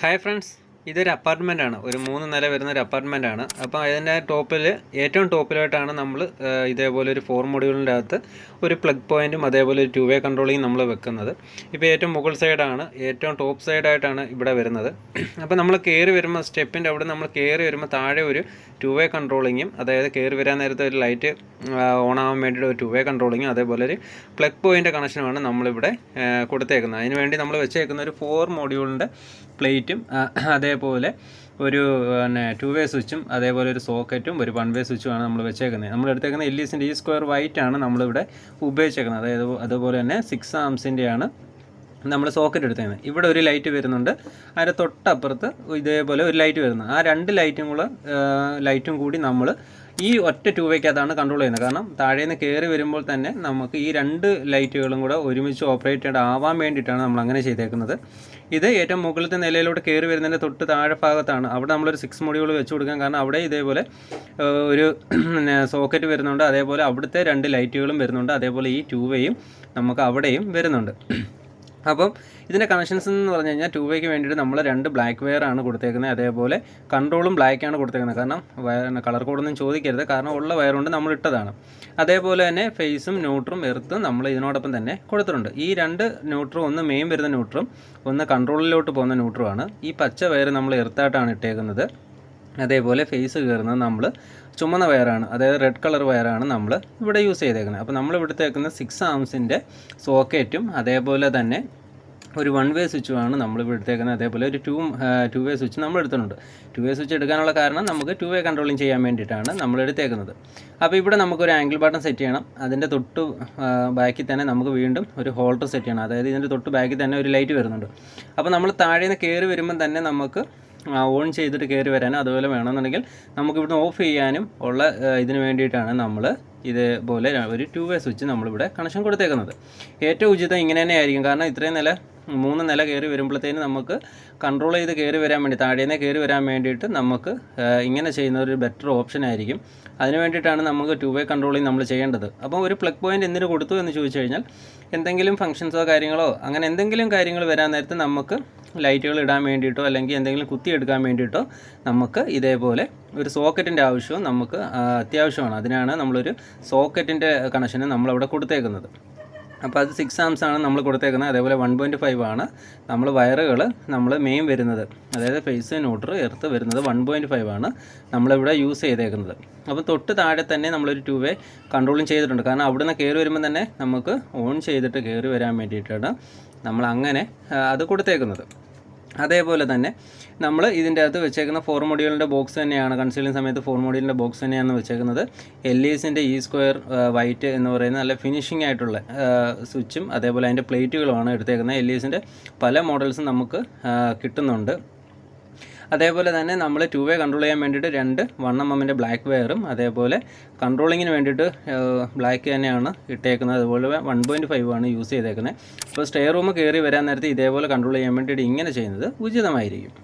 Hi friends, ഇതൊരു അപ്പാർട്ട്മെൻറ്റാണ്. ഒരു 3 നില വരുന്നൊരു അപ്പാർട്ട്മെൻറ്റാണ്. അപ്പോൾ അതിൻ്റെ ഏറ്റവും ടോപ്പിലായിട്ടാണ് നമ്മൾ ഇതേപോലെ ഒരു 4 മൊഡ്യൂളിൻ്റെ അകത്ത് ഒരു പ്ലഗ് പോയിൻറ്റും അതേപോലെ ഒരു 2-വേ കൺട്രോളിങ് നമ്മൾ വെക്കുന്നത്. ഇപ്പോൾ ഏറ്റവും മുകൾ സൈഡാണ്, ഏറ്റവും ടോപ്പ് സൈഡായിട്ടാണ് ഇവിടെ വരുന്നത്. അപ്പോൾ നമ്മൾ കയറി വരുമ്പോൾ സ്റ്റെപ്പിൻ്റെ അവിടെ നമ്മൾ കയറി വരുമ്പോൾ താഴെ ഒരു 2-വേ കൺട്രോളിങ്ങും, അതായത് കയറി വരാൻ നേരത്തെ ഒരു ലൈറ്റ് ഓൺ ആവാൻ വേണ്ടിയിട്ട് ഒരു 2-വേ കൺട്രോളിങ്ങും അതേപോലെ ഒരു പ്ലഗ് പോയിൻ്റ് കണക്ഷനുമാണ് നമ്മളിവിടെ കൊടുത്തേക്കുന്നത്. അതിനുവേണ്ടി നമ്മൾ വെച്ചേക്കുന്ന ഒരു 4 മൊഡ്യൂളിൻ്റെ പ്ലേറ്റും അതേപോലെ ഒരു 2-വേ സ്വിച്ചും അതേപോലെ ഒരു സോക്കറ്റും ഒരു 1-വേ സ്വിച്ചുമാണ് നമ്മൾ വെച്ചേക്കുന്നത്. നമ്മൾ എടുത്തേക്കുന്ന LEസിൻ്റെ E² വൈറ്റ് ആണ് നമ്മളിവിടെ ഉപയോഗിച്ചേക്കുന്നത്. അതായത് അതുപോലെ തന്നെ 6 ആംസിൻ്റെയാണ് നമ്മൾ സോക്കറ്റ് എടുത്തേക്കുന്നത്. ഇവിടെ ഒരു ലൈറ്റ് വരുന്നുണ്ട്, അതിൻ്റെ തൊട്ടപ്പുറത്ത് ഇതേപോലെ ഒരു ലൈറ്റ് വരുന്നത്. ആ 2 ലൈറ്റും കൂടി നമ്മൾ ഈ ഒറ്റ 2-വേക്കകത്താണ് കൺട്രോൾ ചെയ്യുന്നത്. കാരണം താഴേന്ന് കയറി വരുമ്പോൾ തന്നെ നമുക്ക് ഈ 2 ലൈറ്റുകളും കൂടെ ഒരുമിച്ച് ഓപ്പറേറ്റഡ് ആവാൻ വേണ്ടിയിട്ടാണ് നമ്മൾ അങ്ങനെ ചെയ്തേക്കുന്നത്. ഇത് ഏറ്റവും മുകളിലത്തെ നിലയിലോട്ട് കയറി വരുന്നതിൻ്റെ തൊട്ട് താഴെ ഭാഗത്താണ്. അവിടെ നമ്മളൊരു 6 മൊഡ്യൂൾ വെച്ച് കൊടുക്കാം. കാരണം അവിടെ ഇതേപോലെ ഒരു സോക്കറ്റ് വരുന്നുണ്ട്, അതേപോലെ അവിടുത്തെ 2 ലൈറ്റുകളും വരുന്നുണ്ട്, അതേപോലെ ഈ 2-വേയും നമുക്ക് അവിടെയും വരുന്നുണ്ട്. അപ്പം ഇതിൻ്റെ കണക്ഷൻസ് എന്ന് പറഞ്ഞു കഴിഞ്ഞാൽ 2-വേക്ക് വേണ്ടിയിട്ട് നമ്മൾ 2 ബ്ലാക്ക് വയർ ആണ് കൊടുത്തേക്കുന്നത്. അതേപോലെ കൺട്രോളും ബ്ലാക്കാണ് കൊടുത്തേക്കുന്നത്. കാരണം കളർ കോഡൊന്നും ചോദിക്കരുത്, കാരണം ഉള്ള വയർ കൊണ്ട് നമ്മൾ ഇട്ടതാണ്. അതേപോലെ തന്നെ ഫേസും ന്യൂട്രും എർത്തും നമ്മൾ ഇതിനോടൊപ്പം തന്നെ കൊടുത്തിട്ടുണ്ട്. ഈ 2 ന്യൂട്രും, ഒന്ന് മെയിൻ വരുന്ന ന്യൂട്രും ഒന്ന് കൺട്രോളിലോട്ട് പോകുന്ന ന്യൂട്രുമാണ്. ഈ പച്ച വയർ നമ്മൾ എർത്തായിട്ടാണ് ഇട്ടേക്കുന്നത്. അതേപോലെ ഫേസ് കയറുന്നത് നമ്മൾ ചുമന്ന വയറാണ്, അതായത് റെഡ് കളർ വയറാണ് നമ്മൾ ഇവിടെ യൂസ് ചെയ്തേക്കുന്നത്. അപ്പോൾ നമ്മൾ ഇവിടെ തേക്കുന്ന 6 ആംസിൻ്റെ സോക്കറ്റും അതേപോലെ തന്നെ ഒരു 1-വേ സ്വിച്ചുമാണ് നമ്മൾ ഇവിടെ എടുത്തേക്കുന്നത്. അതേപോലെ ഒരു 2-വേ സ്വിച്ച് നമ്മൾ എടുത്തിട്ടുണ്ട്. 2-വേ സ്വിച്ച് എടുക്കാനുള്ള കാരണം നമുക്ക് 2-വേ കൺട്രോളിങ് ചെയ്യാൻ വേണ്ടിയിട്ടാണ് നമ്മൾ എടുത്തേക്കുന്നത്. അപ്പോൾ ഇവിടെ നമുക്കൊരു ആംഗിൾ ബട്ടൺ സെറ്റ് ചെയ്യണം. അതിൻ്റെ തൊട്ട് ബാക്കിൽ തന്നെ നമുക്ക് വീണ്ടും ഒരു ഹോൾഡർ സെറ്റ് ചെയ്യണം. അതായത് ഇതിൻ്റെ തൊട്ട് ബാക്കിൽ തന്നെ ഒരു ലൈറ്റ് വരുന്നുണ്ട്. അപ്പോൾ നമ്മൾ താഴെ നിന്ന് കയറി വരുമ്പം തന്നെ നമുക്ക് ഓൺ ചെയ്തിട്ട് കയറി വരാനും അതുപോലെ വേണമെന്നുണ്ടെങ്കിൽ നമുക്ക് ഇവിടുന്ന് ഓഫ് ചെയ്യാനും ഉള്ള ഇതിന് വേണ്ടിയിട്ടാണ് നമ്മൾ ഇതേപോലെ ഒരു 2-വേ സ്വിച്ച് നമ്മളിവിടെ കണക്ഷൻ കൊടുത്തേക്കുന്നത്. ഏറ്റവും ഉചിതം ഇങ്ങനെ തന്നെ ആയിരിക്കും. കാരണം ഇത്രയും 3 നില കയറി വരുമ്പോഴത്തേന് നമുക്ക് കൺട്രോൾ ചെയ്ത് കയറി വരാൻ വേണ്ടി, താഴേന്ന് കയറി വരാൻ വേണ്ടിയിട്ട് നമുക്ക് ഇങ്ങനെ ചെയ്യുന്ന ഒരു ബെറ്റർ ഓപ്ഷൻ ആയിരിക്കും. അതിന് വേണ്ടിയിട്ടാണ് നമുക്ക് 2-വേ കൺട്രോളിങ് നമ്മൾ ചെയ്യേണ്ടത്. അപ്പോൾ ഒരു പ്ലഗ് പോയിൻ്റ് എന്തിനു കൊടുത്തു എന്ന് ചോദിച്ചു കഴിഞ്ഞാൽ, എന്തെങ്കിലും ഫംഗ്ഷൻസോ കാര്യങ്ങളോ അങ്ങനെ എന്തെങ്കിലും കാര്യങ്ങൾ വരാൻ നേരത്ത് നമുക്ക് ലൈറ്റുകൾ ഇടാൻ വേണ്ടിയിട്ടോ അല്ലെങ്കിൽ എന്തെങ്കിലും കുത്തിയെടുക്കാൻ വേണ്ടിയിട്ടോ നമുക്ക് ഇതേപോലെ ഒരു സോക്കറ്റിൻ്റെ ആവശ്യവും നമുക്ക് അത്യാവശ്യമാണ്. അതിനാണ് നമ്മളൊരു സോക്കറ്റിൻ്റെ കണക്ഷന് നമ്മളവിടെ കൊടുത്തേക്കുന്നത്. അപ്പോൾ അത് 6 ആംസാണ് നമ്മൾ കൊടുത്തേക്കുന്നത്. അതേപോലെ 1.5 ആണ് നമ്മൾ വയറുകൾ നമ്മൾ മെയിൻ വരുന്നത്, അതായത് ഫേസ് ന്യൂട്രൽ എർത്ത് വരുന്നത് 1.5 ആണ് നമ്മളിവിടെ യൂസ് ചെയ്തേക്കുന്നത്. അപ്പോൾ തൊട്ട് താഴെ തന്നെ നമ്മളൊരു 2-വേ കൺട്രോളിങ് ചെയ്തിട്ടുണ്ട്. കാരണം അവിടെ നിന്ന് കയറി വരുമ്പോൾ തന്നെ നമുക്ക് ഓൺ ചെയ്തിട്ട് കയറി വരാൻ വേണ്ടിയിട്ടാണ് നമ്മൾ അങ്ങനെ അത് കൊടുത്തേക്കുന്നത്. അതേപോലെ തന്നെ നമ്മൾ ഇതിൻ്റെ അകത്ത് വെച്ചേക്കുന്ന 4 മൊഡ്യൂളിൻ്റെ ബോക്സ് തന്നെയാണ്, കൺസീലിംഗ് സമയത്ത് 4 മൊഡ്യൂളിൻ്റെ ബോക്സ് തന്നെയാണ് വെച്ചേക്കുന്നത്. LEസിൻ്റെ E² വൈറ്റ് എന്ന് പറയുന്ന നല്ല ഫിനിഷിംഗ് ആയിട്ടുള്ള സ്വിച്ചും അതേപോലെ അതിൻ്റെ പ്ലേറ്റുകളുമാണ് എടുത്തേക്കുന്നത്. LEസിൻ്റെ പല മോഡൽസും നമുക്ക് കിട്ടുന്നുണ്ട്. അതേപോലെ തന്നെ നമ്മൾ 2-വേ കൺട്രോൾ ചെയ്യാൻ വേണ്ടിയിട്ട് 2 1mm ബ്ലാക്ക് വയറും അതേപോലെ കൺട്രോളിങ്ങിന് വേണ്ടിയിട്ട് ബ്ലാക്ക് തന്നെയാണ് ഇട്ടേക്കുന്നത്. അതുപോലെ 1.5 ആണ് യൂസ് ചെയ്തേക്കുന്നത്. അപ്പോൾ സ്റ്റെയർ റൂം കയറി വരാൻ നേരത്തെ ഇതേപോലെ കൺട്രോൾ ചെയ്യാൻ വേണ്ടിയിട്ട് ഇങ്ങനെ ചെയ്യുന്നത് ഉചിതമായിരിക്കും.